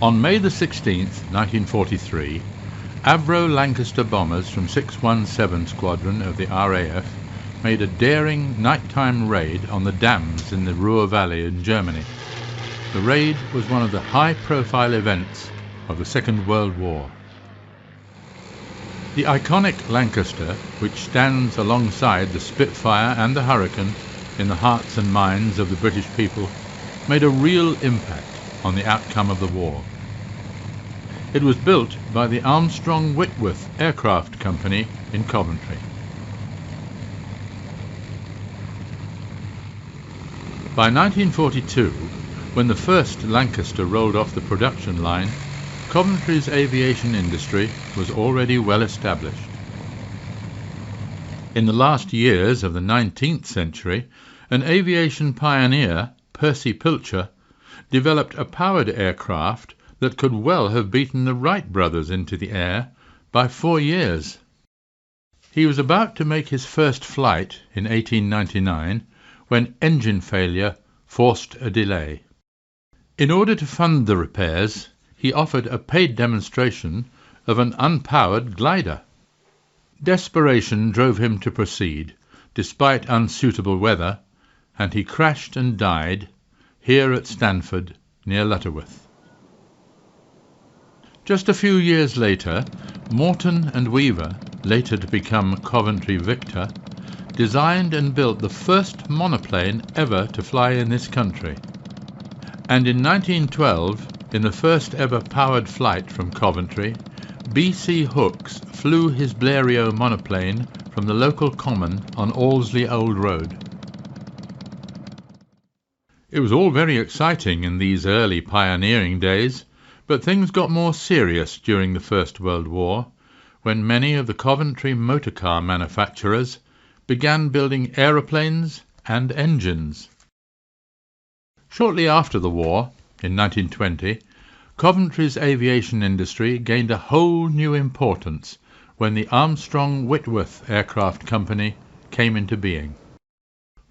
On May the 16th, 1943, Avro Lancaster bombers from 617 Squadron of the RAF made a daring nighttime raid on the dams in the Ruhr Valley in Germany. The raid was one of the high-profile events of the Second World War. The iconic Lancaster, which stands alongside the Spitfire and the Hurricane in the hearts and minds of the British people, made a real impact on the outcome of the war. It was built by the Armstrong-Whitworth Aircraft Company in Coventry. By 1942, when the first Lancaster rolled off the production line, Coventry's aviation industry was already well established. In the last years of the 19th century, an aviation pioneer, Percy Pilcher, developed a powered aircraft that could well have beaten the Wright brothers into the air by 4 years. He was about to make his first flight in 1899 when engine failure forced a delay. In order to fund the repairs, he offered a paid demonstration of an unpowered glider. Desperation drove him to proceed, despite unsuitable weather, and he crashed and died here at Stanford, near Lutterworth. Just a few years later, Morton and Weaver, later to become Coventry Victor, designed and built the first monoplane ever to fly in this country. And in 1912, in the first ever powered flight from Coventry, B.C. Hooks flew his Blériot monoplane from the local common on Allesley Old Road. It was all very exciting in these early pioneering days, but things got more serious during the First World War, when many of the Coventry motor car manufacturers began building aeroplanes and engines. Shortly after the war, in 1920, Coventry's aviation industry gained a whole new importance when the Armstrong-Whitworth Aircraft Company came into being.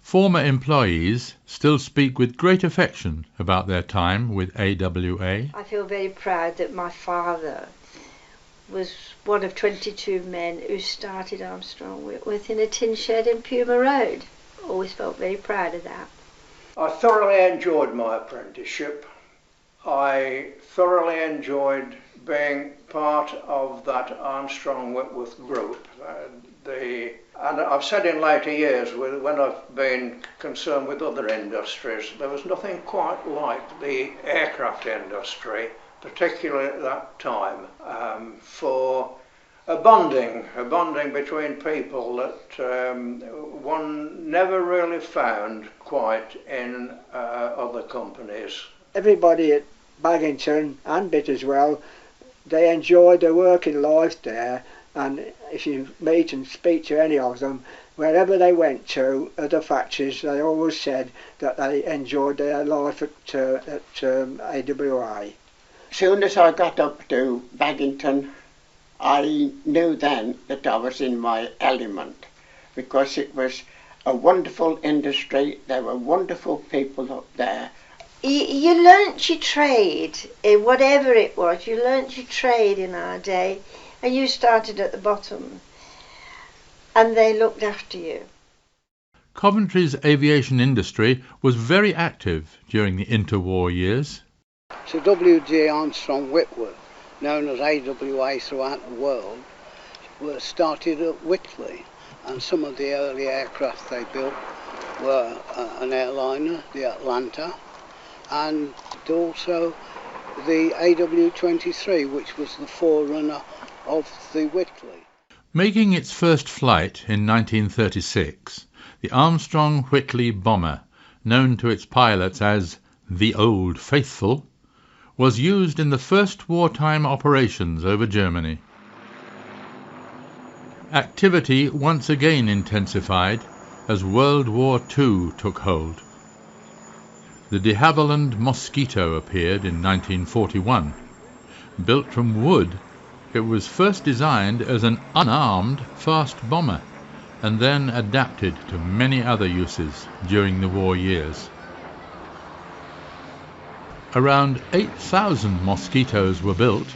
Former employees still speak with great affection about their time with AWA. I feel very proud that my father was one of 22 men who started Armstrong-Whitworth in a tin shed in Puma Road. Always felt very proud of that. I thoroughly enjoyed my apprenticeship. I thoroughly enjoyed being part of that Armstrong-Whitworth group. And I've said in later years, when I've been concerned with other industries, there was nothing quite like the aircraft industry, particularly at that time, for a bonding between people that one never really found quite in other companies. Everybody at Baggington and Bit as well, they enjoyed their working life there, and if you meet and speak to any of them, wherever they went to, other factories, they always said that they enjoyed their life at AWA. As soon as I got up to Baggington, I knew then that I was in my element, because it was a wonderful industry, there were wonderful people up there. You learnt your trade, whatever it was, you learnt your trade in our day, and you started at the bottom, and they looked after you. Coventry's aviation industry was very active during the interwar years. So W.G. Armstrong-Whitworth, known as AWA throughout the world, were started at Whitley, and some of the early aircraft they built were an airliner, the Atlanta, and also the AW-23, which was the forerunner of the Whitley. Making its first flight in 1936, the Armstrong-Whitley bomber, known to its pilots as the Old Faithful, was used in the first wartime operations over Germany. Activity once again intensified as World War II took hold. The de Havilland Mosquito appeared in 1941. Built from wood, it was first designed as an unarmed fast bomber and then adapted to many other uses during the war years. Around 8,000 Mosquitoes were built,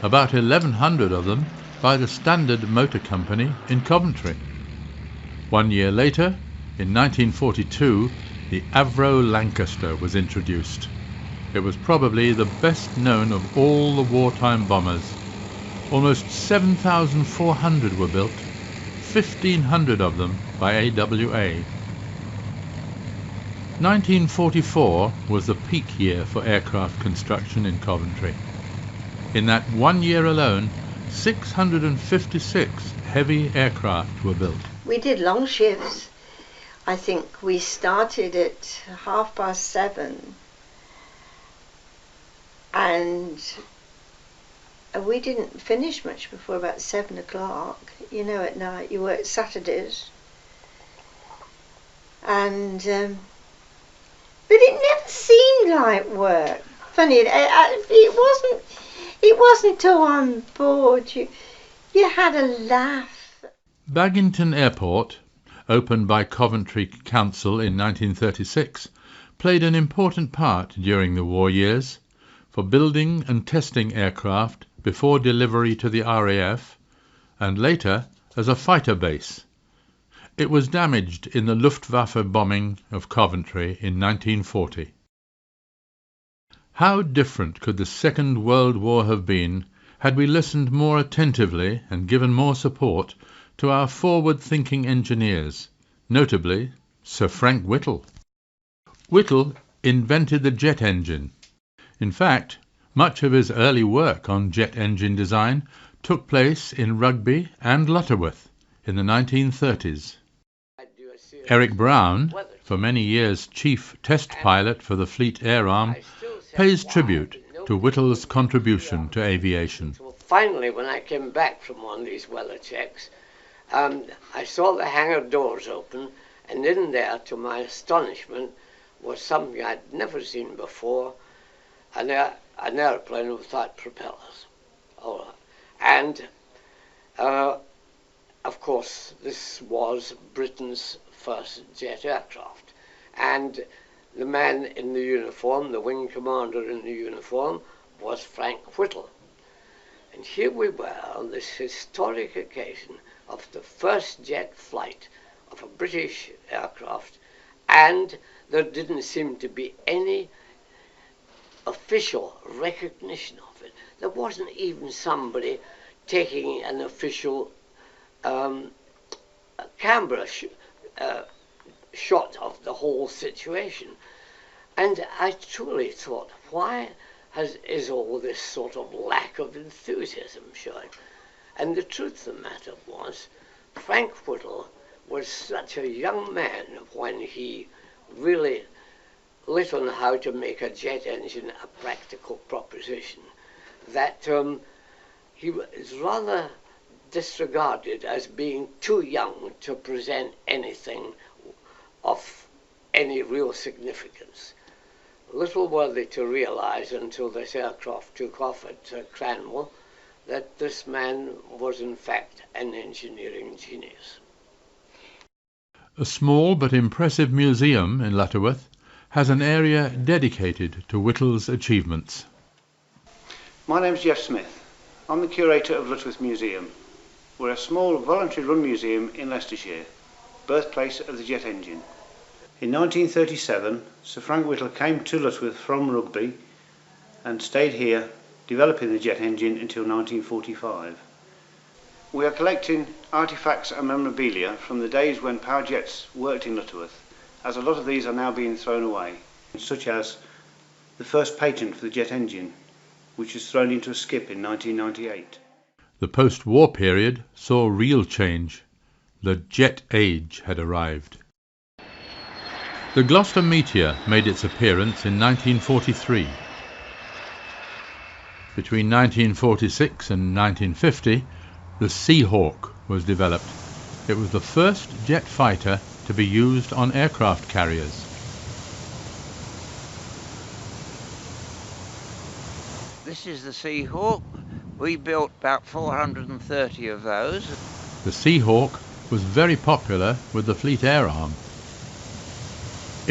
about 1,100 of them by the Standard Motor Company in Coventry. 1 year later, in 1942, the Avro Lancaster was introduced. It was probably the best known of all the wartime bombers. Almost 7,400 were built, 1,500 of them by AWA. 1944 was the peak year for aircraft construction in Coventry. In that 1 year alone, 656 heavy aircraft were built. We did long shifts. I think we started at 7:30 and we didn't finish much before about 7 o'clock. You know, at night you work Saturdays. And but it never seemed like work. Funny, it wasn't till on board you had a laugh. Baginton Airport, opened by Coventry Council in 1936, played an important part during the war years for building and testing aircraft before delivery to the RAF, and later as a fighter base. It was damaged in the Luftwaffe bombing of Coventry in 1940. How different could the Second World War have been had we listened more attentively and given more support to our forward-thinking engineers, notably Sir Frank Whittle. Whittle invented the jet engine. In fact, much of his early work on jet engine design took place in Rugby and Lutterworth in the 1930s. Eric Brown, for many years chief test pilot for the Fleet Air Arm, pays tribute to Whittle's contribution to aviation. So finally, when I came back from one of these weather checks, I saw the hangar doors open, and in there, to my astonishment, was something I'd never seen before, an airplane without propellers. And, of course, this was Britain's first jet aircraft. And the man in the uniform, the wing commander in the uniform, was Frank Whittle. And here we were on this historic occasion of the first jet flight of a British aircraft, and there didn't seem to be any official recognition of it. There wasn't even somebody taking an official camera shot of the whole situation. And I truly thought, why is all this sort of lack of enthusiasm showing? And the truth of the matter was, Frank Whittle was such a young man when he really lit on how to make a jet engine a practical proposition, that he was rather disregarded as being too young to present anything of any real significance. Little worthy to realize until this aircraft took off at Cranwell that this man was in fact an engineering genius. A small but impressive museum in Lutterworth has an area dedicated to Whittle's achievements. My name's Jeff Smith. I'm the curator of Lutterworth Museum. We're a small voluntary run museum in Leicestershire, birthplace of the jet engine. In 1937, Sir Frank Whittle came to Lutterworth from Rugby and stayed here developing the jet engine until 1945. We are collecting artefacts and memorabilia from the days when power jets worked in Lutterworth, as a lot of these are now being thrown away, such as the first patent for the jet engine, which was thrown into a skip in 1998. The post-war period saw real change. The jet age had arrived. The Gloucester Meteor made its appearance in 1943. Between 1946 and 1950, the Seahawk was developed. It was the first jet fighter to be used on aircraft carriers. This is the Seahawk. We built about 430 of those. The Seahawk was very popular with the Fleet Air Arm.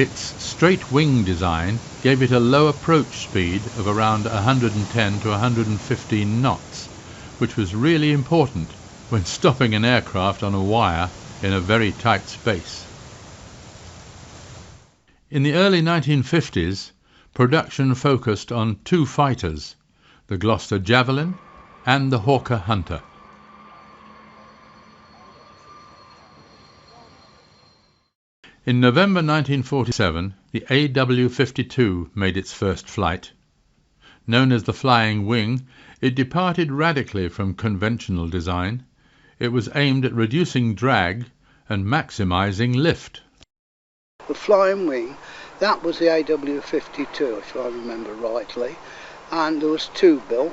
Its straight wing design gave it a low approach speed of around 110 to 115 knots, which was really important when stopping an aircraft on a wire in a very tight space. In the early 1950s, production focused on two fighters, the Gloucester Javelin and the Hawker Hunter. In November 1947, the AW-52 made its first flight. Known as the Flying Wing, it departed radically from conventional design. It was aimed at reducing drag and maximizing lift. The Flying Wing, that was the AW-52, if I remember rightly, and there was two built.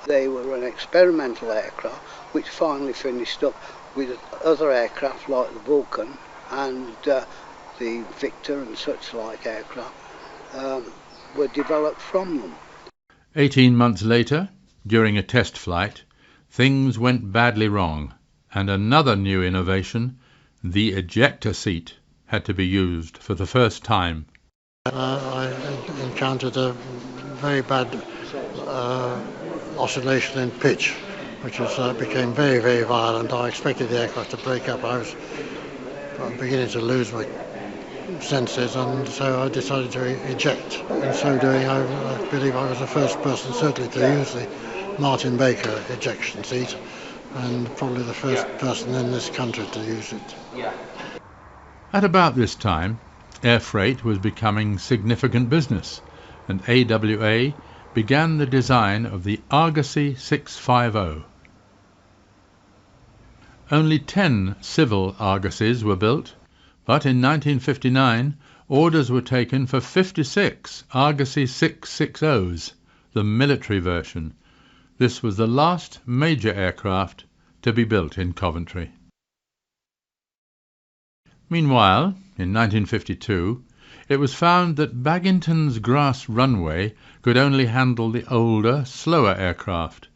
They were an experimental aircraft which finally finished up with other aircraft like the Vulcan and the Victor and such like aircraft were developed from them. 18 months later, during a test flight, things went badly wrong, and another new innovation, the ejector seat, had to be used for the first time. I encountered a very bad oscillation in pitch, which became very, very violent. I expected the aircraft to break up. I was beginning to lose my senses, and so I decided to eject. In so doing, I believe I was the first person certainly to use the Martin Baker ejection seat, and probably the first person in this country to use it. At about this time, air freight was becoming significant business, and AWA began the design of the Argosy 650. Only 10 civil Argosies were built, but in 1959 orders were taken for 56 Argosy 660s, the military version. This was the last major aircraft to be built in Coventry. Meanwhile, in 1952, it was found that Baginton's grass runway could only handle the older, slower aircraft,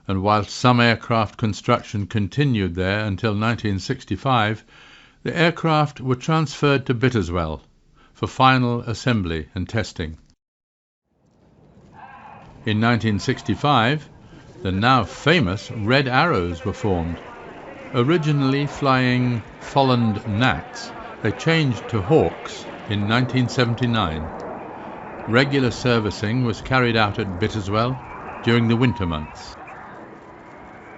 and whilst some aircraft construction continued there until 1965, the aircraft were transferred to Bitterswell for final assembly and testing. In 1965, the now famous Red Arrows were formed. Originally flying Folland Gnats, they changed to Hawks in 1979. Regular servicing was carried out at Bitterswell during the winter months.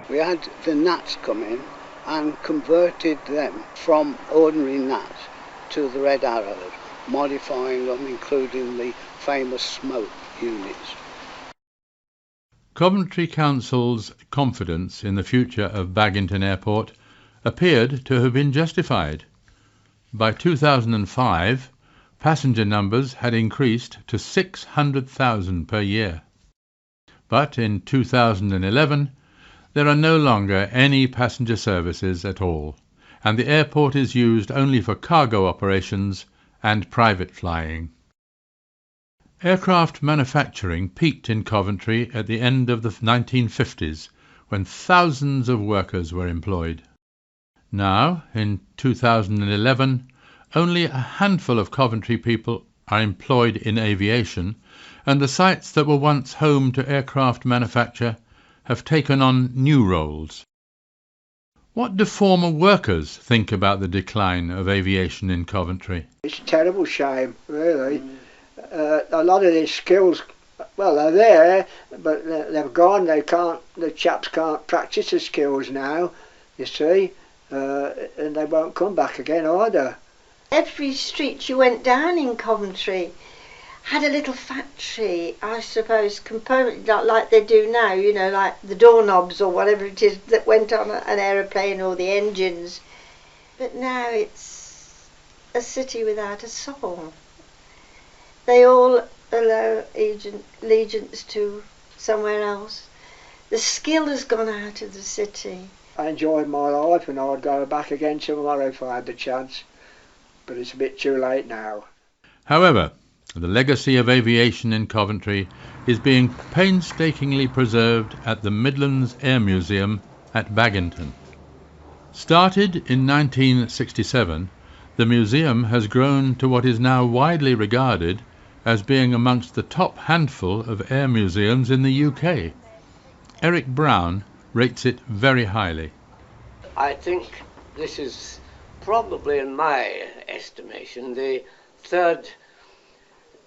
We had the Gnats come in and converted them from ordinary Gnats to the Red Arrows, modifying them, including the famous smoke units. Coventry Council's confidence in the future of Baginton Airport appeared to have been justified. By 2005, passenger numbers had increased to 600,000 per year. But in 2011, there are no longer any passenger services at all, and the airport is used only for cargo operations and private flying. Aircraft manufacturing peaked in Coventry at the end of the 1950s, when thousands of workers were employed. Now, in 2011, only a handful of Coventry people are employed in aviation, and the sites that were once home to aircraft manufacture have taken on new roles. What do former workers think about the decline of aviation in Coventry? It's a terrible shame, really. A lot of these skills, well, they're there, but they've gone. The chaps can't practice the skills now, you see, and they won't come back again either. Every street you went down in Coventry had a little factory, I suppose, component like they do now, you know, like the doorknobs or whatever it is that went on an aeroplane, or the engines. But now it's a city without a soul. They all allow allegiance to somewhere else. The skill has gone out of the city. I enjoyed my life, and I'd go back again tomorrow if I had the chance, but it's a bit too late now. However, the legacy of aviation in Coventry is being painstakingly preserved at the Midlands Air Museum at Baginton. Started in 1967, The museum has grown to what is now widely regarded as being amongst the top handful of air museums in the UK. Eric Brown rates it very highly. I think this is probably, in my estimation, the third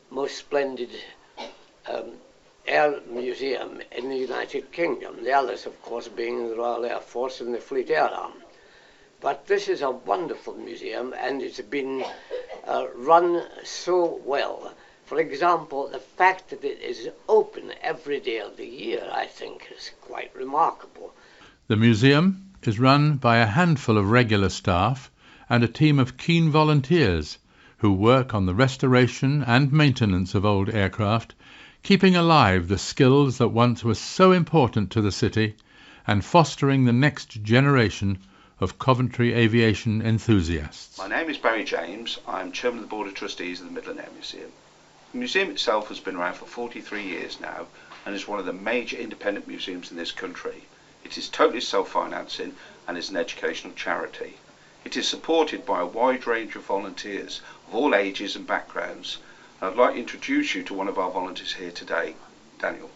most splendid air museum in the United Kingdom. The others, of course, being the Royal Air Force and the Fleet Air Arm. But this is a wonderful museum, and it's been run so well. For example, the fact that it is open every day of the year, I think, is quite remarkable. The museum is run by a handful of regular staff and a team of keen volunteers who work on the restoration and maintenance of old aircraft, keeping alive the skills that once were so important to the city and fostering the next generation of Coventry aviation enthusiasts. My name is Barry James. I'm Chairman of the Board of Trustees of the Midland Air Museum. The museum itself has been around for 43 years now and is one of the major independent museums in this country. It is totally self-financing and is an educational charity. It is supported by a wide range of volunteers of all ages and backgrounds. I'd like to introduce you to one of our volunteers here today, Daniel.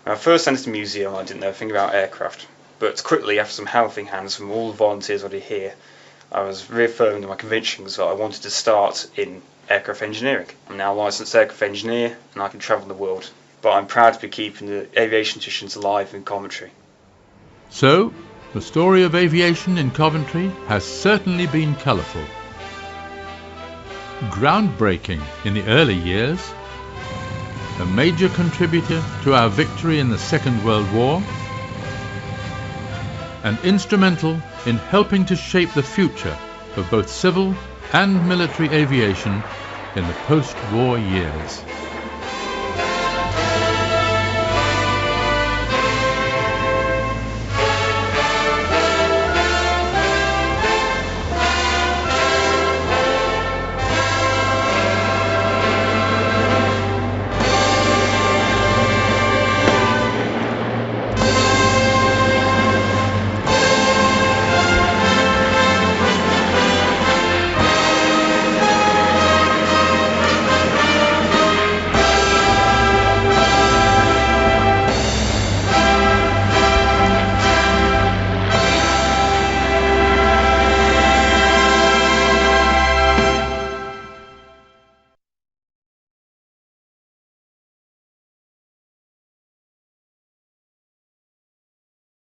When I first entered the museum, I didn't know a thing about aircraft. But quickly, after some helping hands from all the volunteers already here, I was reaffirmed in my convictions that I wanted to start in aircraft engineering. I'm now a licensed aircraft engineer and I can travel the world. But I'm proud to be keeping the aviation traditions alive in Coventry. So, the story of aviation in Coventry has certainly been colourful. Groundbreaking in the early years, a major contributor to our victory in the Second World War, and instrumental in helping to shape the future of both civil and military aviation in the post-war years.